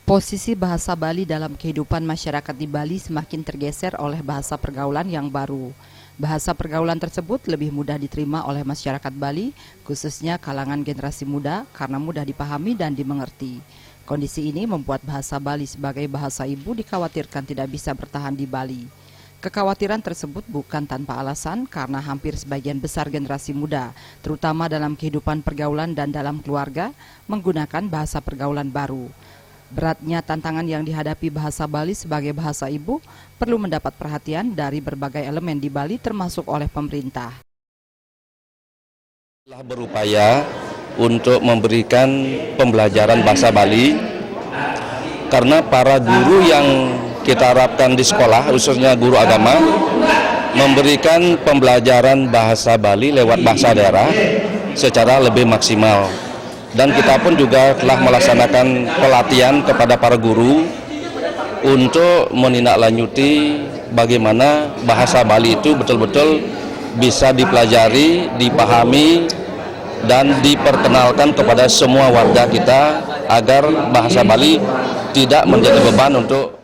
Posisi bahasa Bali dalam kehidupan masyarakat di Bali semakin tergeser oleh bahasa pergaulan yang baru. Bahasa pergaulan tersebut lebih mudah diterima oleh masyarakat Bali, khususnya kalangan generasi muda karena mudah dipahami dan dimengerti. Kondisi ini membuat bahasa Bali sebagai bahasa ibu dikhawatirkan tidak bisa bertahan di Bali. Kekhawatiran tersebut bukan tanpa alasan karena hampir sebagian besar generasi muda, terutama dalam kehidupan pergaulan dan dalam keluarga, menggunakan bahasa pergaulan baru. Beratnya tantangan yang dihadapi bahasa Bali sebagai bahasa ibu perlu mendapat perhatian dari berbagai elemen di Bali termasuk oleh pemerintah. Telah berupaya untuk memberikan pembelajaran bahasa Bali karena para guru yang kita harapkan di sekolah, khususnya guru agama, memberikan pembelajaran bahasa Bali lewat bahasa daerah secara lebih maksimal. Dan kita pun juga telah melaksanakan pelatihan kepada para guru untuk menindaklanjuti bagaimana bahasa Bali itu betul-betul bisa dipelajari, dipahami, dan diperkenalkan kepada semua warga kita agar bahasa Bali tidak menjadi beban untuk.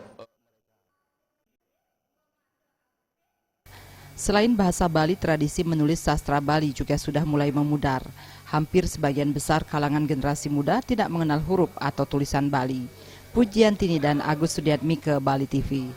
Selain bahasa Bali, tradisi menulis sastra Bali juga sudah mulai memudar. Hampir sebagian besar kalangan generasi muda tidak mengenal huruf atau tulisan Bali. Pujian Tini dan Agus Sudiatmike, Bali TV.